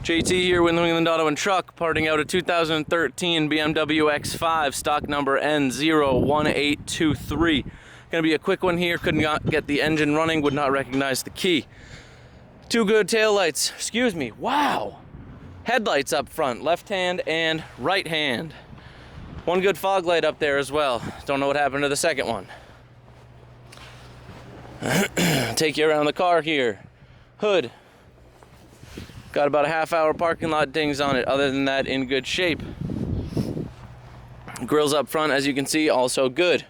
JT here with New England Auto and Truck, parting out a 2013 BMW X5, stock number N01823. Gonna be a quick one here, couldn't get the engine running, would not recognize the key. Two good taillights, excuse me, wow! Headlights up front, left hand and right hand. One good fog light up there as well. Don't know what happened to the second one. Take you around the car here. Hood. Got about a half-hour parking lot dings on it. Other than that, in good shape. Grills up front, as you can see, also good.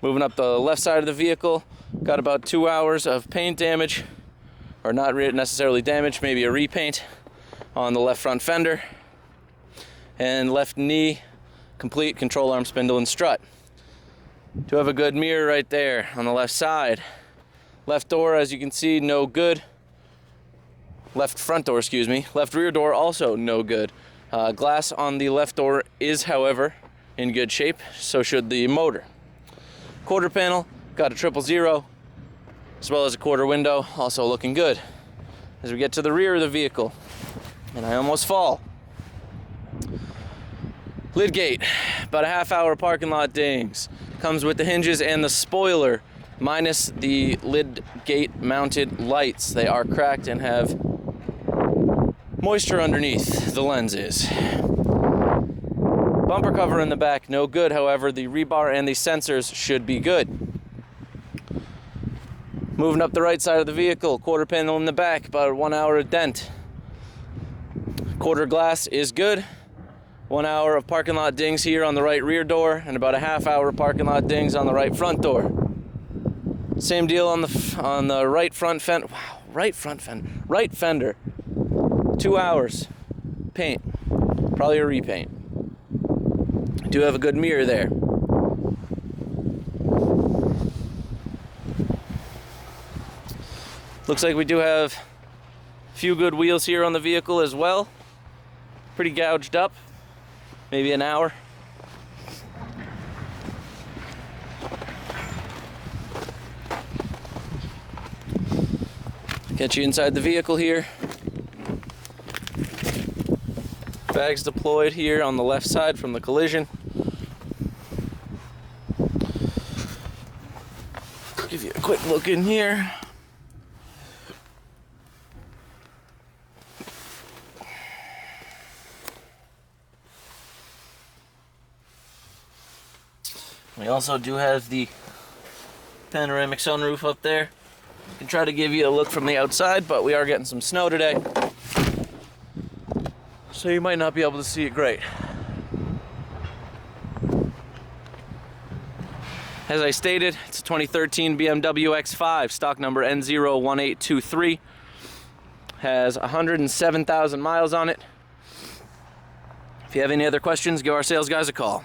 Moving up the left side of the vehicle, got about 2 hours of paint damage, or not necessarily damage, maybe a repaint on the left front fender, and left knee, complete control arm, spindle, and strut. Do have a good mirror right there on the left side. Left door, as you can see, no good. Left front door, excuse me. Left rear door, also no good. Glass on the left door is, however, in good shape, so should the motor. Quarter panel, got a 000, as well as a quarter window, also looking good. As we get to the rear of the vehicle, and I almost fall. Lid gate, about a half-hour parking lot dings. Comes with the hinges and the spoiler, minus the lid gate mounted lights. They are cracked and have moisture underneath the lenses. Bumper cover in the back, no good. However, the rebar and the sensors should be good. Moving up the right side of the vehicle, quarter panel in the back, about a 1 hour dent. Quarter glass is good. 1 hour of parking lot dings here on the right rear door, and about a half-hour parking lot dings on the right front door. Same deal on the right front fender. Wow, right fender. 2 hours. Paint. Probably a repaint. Do have a good mirror there. Looks like we do have a few good wheels here on the vehicle as well. Pretty gouged up. Maybe an hour. Get you inside the vehicle here. Bags deployed here on the left side from the collision. Give you a quick look in here. We also do have the panoramic sunroof up there. I can try to give you a look from the outside, but we are getting some snow today, so you might not be able to see it great. As I stated, it's a 2013 BMW X5, stock number N01823. Has 107,000 miles on it. If you have any other questions, give our sales guys a call.